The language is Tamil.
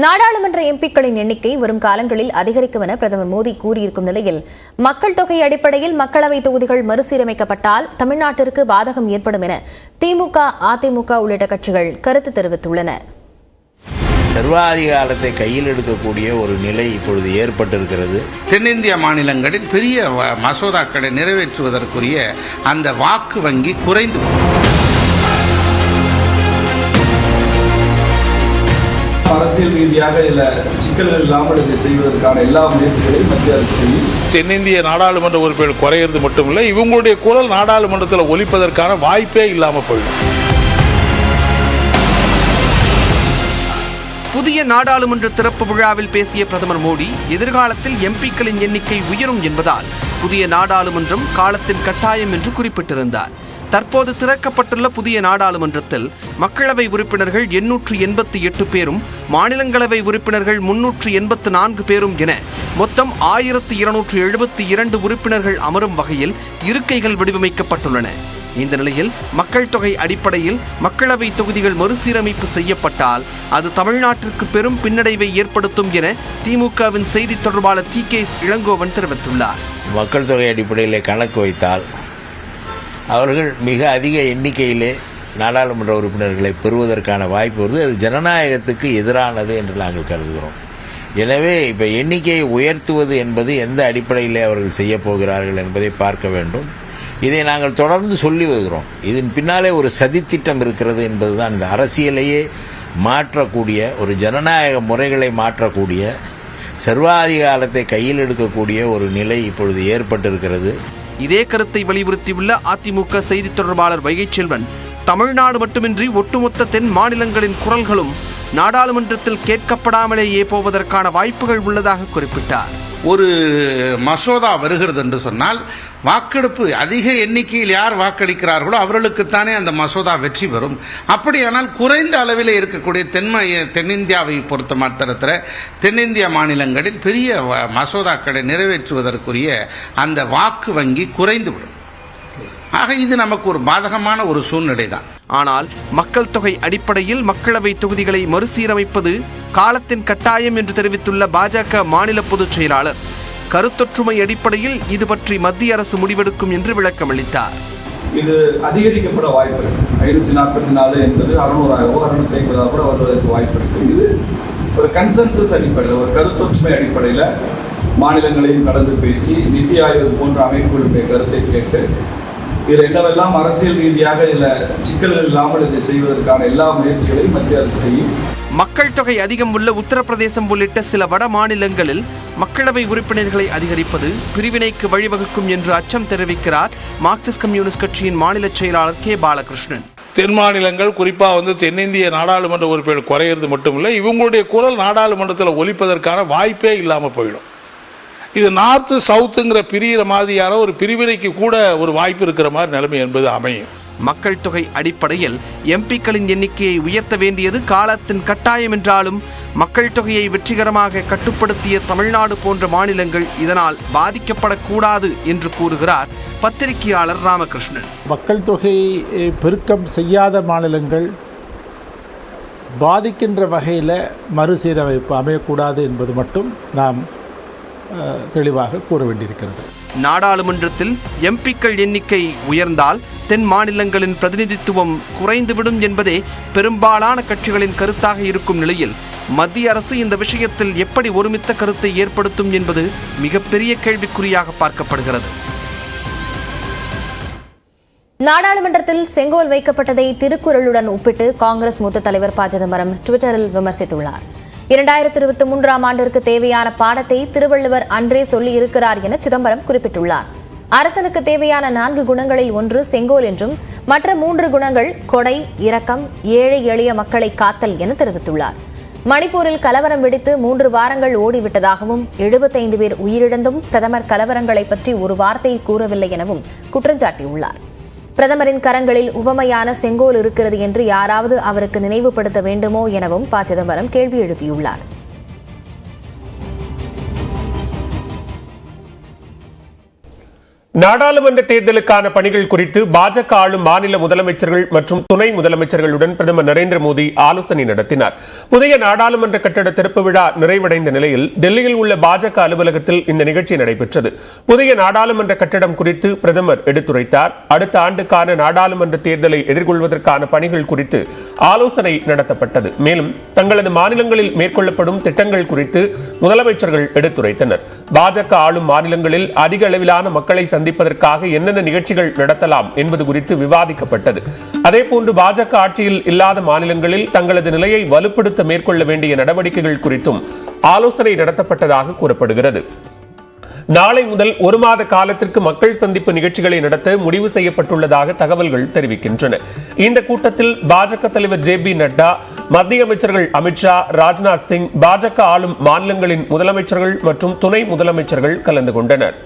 நாடாளுமன்ற எம்பிக்களின் எண்ணிக்கை வரும் காலங்களில் அதிகரிக்கும் என பிரதமர் மோடி கூறியிருக்கும் நிலையில் மக்கள் தொகை அடிப்படையில் மக்களவைத் தொகுதிகள் மறுசீரமைக்கப்பட்டால் தமிழ்நாட்டிற்கு பாதகம் ஏற்படும் என திமுக, அதிமுக உள்ளிட்ட கட்சிகள் கருத்து தெரிவித்துள்ளன. சர்வாதிகாரத்தை கையில் எடுக்கக்கூடிய ஒரு நிலை இப்பொழுது ஏற்பட்டிருக்கிறது. தென்னிந்திய மாநிலங்களில் பெரிய மசோதாக்களை நிறைவேற்றுவதற்குரிய அந்த வாக்கு வங்கி குறைந்து அரசியல் ரீதியாக இதில் சிக்கல்கள் இல்லாமல் இதை செய்வதற்கான எல்லா முயற்சிகளையும் மத்திய அரசு செய்யும். தென்னிந்திய நாடாளுமன்ற உறுப்பினர் குறையிறது மட்டுமில்லை, இவங்களுடைய குரல் நாடாளுமன்றத்தில் ஒலிப்பதற்கான வாய்ப்பே இல்லாமல் போயிடும். புதிய நாடாளுமன்ற திறப்பு விழாவில் பேசிய பிரதமர் மோடி, எதிர்காலத்தில் எம்பிக்களின் எண்ணிக்கை உயரும் என்பதால் புதிய நாடாளுமன்றம் காலத்தின் கட்டாயம் என்று குறிப்பிட்டிருந்தார். தற்போது திறக்கப்பட்டுள்ள புதிய நாடாளுமன்றத்தில் மக்களவை உறுப்பினர்கள் 888 பேரும், மாநிலங்களவை உறுப்பினர்கள் 384 பேரும் என மொத்தம் 1272 உறுப்பினர்கள் அமரும் வகையில் இருக்கைகள் வடிவமைக்கப்பட்டுள்ளன. இந்த நிலையில் மக்கள் தொகை அடிப்படையில் மக்களவை தொகுதிகள் மறுசீரமைப்பு செய்யப்பட்டால் அது தமிழ்நாட்டிற்கு பெரும் பின்னடைவை ஏற்படுத்தும் என திமுகவின் செய்தி தொடர்பாளர் டி.கே. இளங்கோவன் தெரிவித்துள்ளார். மக்கள் தொகை அடிப்படையில் கணக்கு வைத்தால் அவர்கள் மிக அதிக எண்ணிக்கையிலே நாடாளுமன்ற உறுப்பினர்களை பெறுவதற்கான வாய்ப்பு வருது. அது ஜனநாயகத்துக்கு எதிரானது என்று நாங்கள் கருதுகிறோம். எனவே இப்போ எண்ணிக்கையை உயர்த்துவது என்பது எந்த அடிப்படையிலே அவர்கள் செய்ய போகிறார்கள் என்பதை பார்க்க வேண்டும். இதை நாங்கள் தொடர்ந்து சொல்லி வருகிறோம். இதன் பின்னாலே ஒரு சதித்திட்டம் இருக்கிறது என்பதுதான். இந்த அரசியலையே மாற்றக்கூடிய, ஒரு ஜனநாயக முறைகளை மாற்றக்கூடிய, சர்வாதிகாரத்தை கையில் எடுக்கக்கூடிய ஒரு நிலை இப்பொழுது ஏற்பட்டிருக்கிறது. இதே கருத்தை வலியுறுத்தியுள்ள அதிமுக செய்தி தொடர்பாளர் வைகை செல்வன், தமிழ்நாடு மட்டுமின்றி ஒட்டுமொத்த தென் மாநிலங்களின் குரல்களும் நாடாளுமன்றத்தில் கேட்கப்படாமலேயே போவதற்கான வாய்ப்புகள் உள்ளதாக குறிப்பிட்டார். ஒரு மசோதா வருகிறது என்று சொன்னால் வாக்கெடுப்பு அதிக எண்ணிக்கையில் யார் வாக்களிக்கிறார்களோ அவர்களுக்குத்தானே அந்த மசோதா வெற்றி பெறும். அப்படியானால் குறைந்த அளவில் இருக்கக்கூடிய தென்னிந்தியாவை பொறுத்த மாத்திரத்தில் தென்னிந்திய மாநிலங்களில் பெரிய மசோதாக்களை நிறைவேற்றுவதற்குரிய அந்த வாக்கு வங்கி குறைந்துவிடும். ஆக இது நமக்கு ஒரு பாதகமான ஒரு சூழ்நிலை தான். ஆனால் மக்கள் தொகை அடிப்படையில் மக்களவை தொகுதிகளை மறுசீரமைப்பது காலத்தின் கட்டாயம் என்று தெரிவித்துள்ள பாஜக மாநில பொதுச் செயலாளர், கருத்தொற்றுமை அடிப்படையில் இது பற்றி மத்திய அரசு முடிவெடுக்கும் என்று விளக்கமளித்தார். இது அதிகரிக்கப்பட வாய்ப்பு இருக்கு. 544 என்பது 600 650 கூட வருவதற்கு வாய்ப்பு இருக்கு. இது ஒரு கன்சென்சஸ் அடிப்படையில், ஒரு கருத்தொற்றுமை அடிப்படையில் மாநிலங்களையும் கலந்து பேசி நித்தி ஆயோக் போன்ற அமைப்புகளுடைய கருத்தை கேட்டு இதில் என்னவெல்லாம் அரசியல் ரீதியாக இதில் சிக்கல்கள் இல்லாமல் இதை செய்வதற்கான எல்லா முயற்சிகளையும் மத்திய அரசு செய்யும். மக்கள் தொகை அதிகம் உள்ள உத்தரப்பிரதேசம் உள்ளிட்ட சில வட மாநிலங்களில் மக்களவை உறுப்பினர்களை அதிகரிப்பது பிரிவினைக்கு வழிவகுக்கும் என்று அச்சம் தெரிவிக்கிறார் மார்க்சிஸ்ட் கம்யூனிஸ்ட் கட்சியின் மாநில செயலாளர் கே. பாலகிருஷ்ணன். தென் மாநிலங்கள், குறிப்பாக தென்னிந்திய நாடாளுமன்ற உறுப்பினர் குறையிறது மட்டுமில்லை, இவங்களுடைய குரல் நாடாளுமன்றத்தில் ஒலிப்பதற்கான வாய்ப்பே இல்லாமல் போயிடும். இது நார்த்து சவுத்துங்கிற பிரிகிற மாதிரியான ஒரு பிரிவினைக்கு கூட ஒரு வாய்ப்பு இருக்கிற மாதிரி நிலைமை என்பது அமையும். மக்கள் தொகை அடிப்படையில் எம்பிக்களின் எண்ணிக்கையை உயர்த்த வேண்டியது காலத்தின் கட்டாயம் என்றாலும் மக்கள் தொகையை வெற்றிகரமாக கட்டுப்படுத்திய தமிழ்நாடு போன்ற மாநிலங்கள் இதனால் பாதிக்கப்படக்கூடாது என்று கூறுகிறார் பத்திரிகையாளர் ராமகிருஷ்ணன். மக்கள் தொகை பெருக்கம் செய்யாத மாநிலங்கள் பாதிக்கின்ற வகையில் மறுசீரமைப்பு அமையக்கூடாது என்பது மட்டும் நாம் தெளிவாக கூற வேண்டியிருக்கிறது. நாடாளுமன்றத்தில் எம்பிக்கள் எண்ணிக்கை உயர்ந்தால் தென் மாநிலங்களின் பிரதிநிதித்துவம் குறைந்துவிடும் என்பதே பெரும்பாலான கட்சிகளின் கருத்தாக இருக்கும் நிலையில் மத்திய அரசு இந்த விஷயத்தில் எப்படி ஒருமித்த கருத்தை ஏற்படுத்தும் என்பது மிகப்பெரிய கேள்விக்குறியாக பார்க்கப்படுகிறது. நாடாளுமன்றத்தில் செங்கோல் வைக்கப்பட்டதை திருக்குறளுடன் ஒப்பிட்டு காங்கிரஸ் மூத்த தலைவர் ப. சிதம்பரம் ட்விட்டரில் விமர்சித்துள்ளார். 2023ஆம் ஆண்டிற்கு தேவையான பாடத்தை திருவள்ளுவர் அன்றே சொல்லி இருக்கிறார் என சிதம்பரம் குறிப்பிட்டுள்ளார். அரசனுக்கு தேவையான 4 குணங்களில் ஒன்று செங்கோல் என்றும் மற்ற 3 குணங்கள் கொடை, இரக்கம், ஏழை எளிய மக்களை காத்தல் என தெரிவித்துள்ளார். மணிப்பூரில் கலவரம் வெடித்து 3 வாரங்கள் ஓடிவிட்டதாகவும் 75 பேர் உயிரிழந்தும் பிரதமர் கலவரங்களை பற்றி ஒரு வார்த்தை கூறவில்லை எனவும் குற்றஞ்சாட்டியுள்ளார். பிரதமரின் கரங்களில் உவமையான செங்கோல் இருக்கிறது என்று யாராவது அவருக்கு நினைவுபடுத்த வேண்டுமோ எனவும் ப. சிதம்பரம் கேள்வி எழுப்பியுள்ளார். நாடாளுமன்ற தேர்தலுக்கான பணிகள் குறித்து பாஜக ஆளும் மாநில முதலமைச்சர்கள் மற்றும் துணை முதலமைச்சர்களுடன் பிரதமர் நரேந்திர மோடி ஆலோசனை நடத்தினார். புதிய நாடாளுமன்ற கட்டட திறப்பு விழா நிறைவடைந்த நிலையில் டெல்லியில் உள்ள பாஜக அலுவலகத்தில் இந்த நிகழ்ச்சி நடைபெற்றது. புதிய நாடாளுமன்ற கட்டடம் குறித்து பிரதமர் எடுத்துரைத்தார். அடுத்த ஆண்டுக்கான நாடாளுமன்ற தேர்தலை எதிர்கொள்வதற்கான பணிகள் குறித்து ஆலோசனை நடத்தப்பட்டது. மேலும் தங்களது மாநிலங்களில் மேற்கொள்ளப்படும் திட்டங்கள் குறித்து முதலமைச்சர்கள் எடுத்துரைத்தனர். பாஜக ஆளும் மாநிலங்களில் அதிக அளவிலான மக்களை சந்திப்பதற்காக என்னென்ன நிகழ்ச்சிகள் நடத்தலாம் என்பது குறித்து விவாதிக்கப்பட்டது. அதேபோன்று பாஜக ஆட்சியில் இல்லாத மாநிலங்களில் தங்களது நிலையை வலுப்படுத்த மேற்கொள்ள வேண்டிய நடவடிக்கைகள் குறித்தும் ஆலோசனை நடத்தப்பட்டதாக கூறப்படுகிறது. நாளை முதல் ஒரு மாத காலத்திற்கு மக்கள் சந்திப்பு நிகழ்ச்சிகளை நடத்த முடிவு செய்யப்பட்டுள்ளதாக தகவல்கள் தெரிவிக்கின்றன. இந்த கூட்டத்தில் பாஜக தலைவர் JP நட்டா, மத்திய அமைச்சர்கள் அமித்ஷா, ராஜ்நாத் சிங், பாஜக ஆளும் மாநிலங்களின் முதலமைச்சர்கள் மற்றும் துணை முதலமைச்சர்கள் கலந்து கொண்டனர்.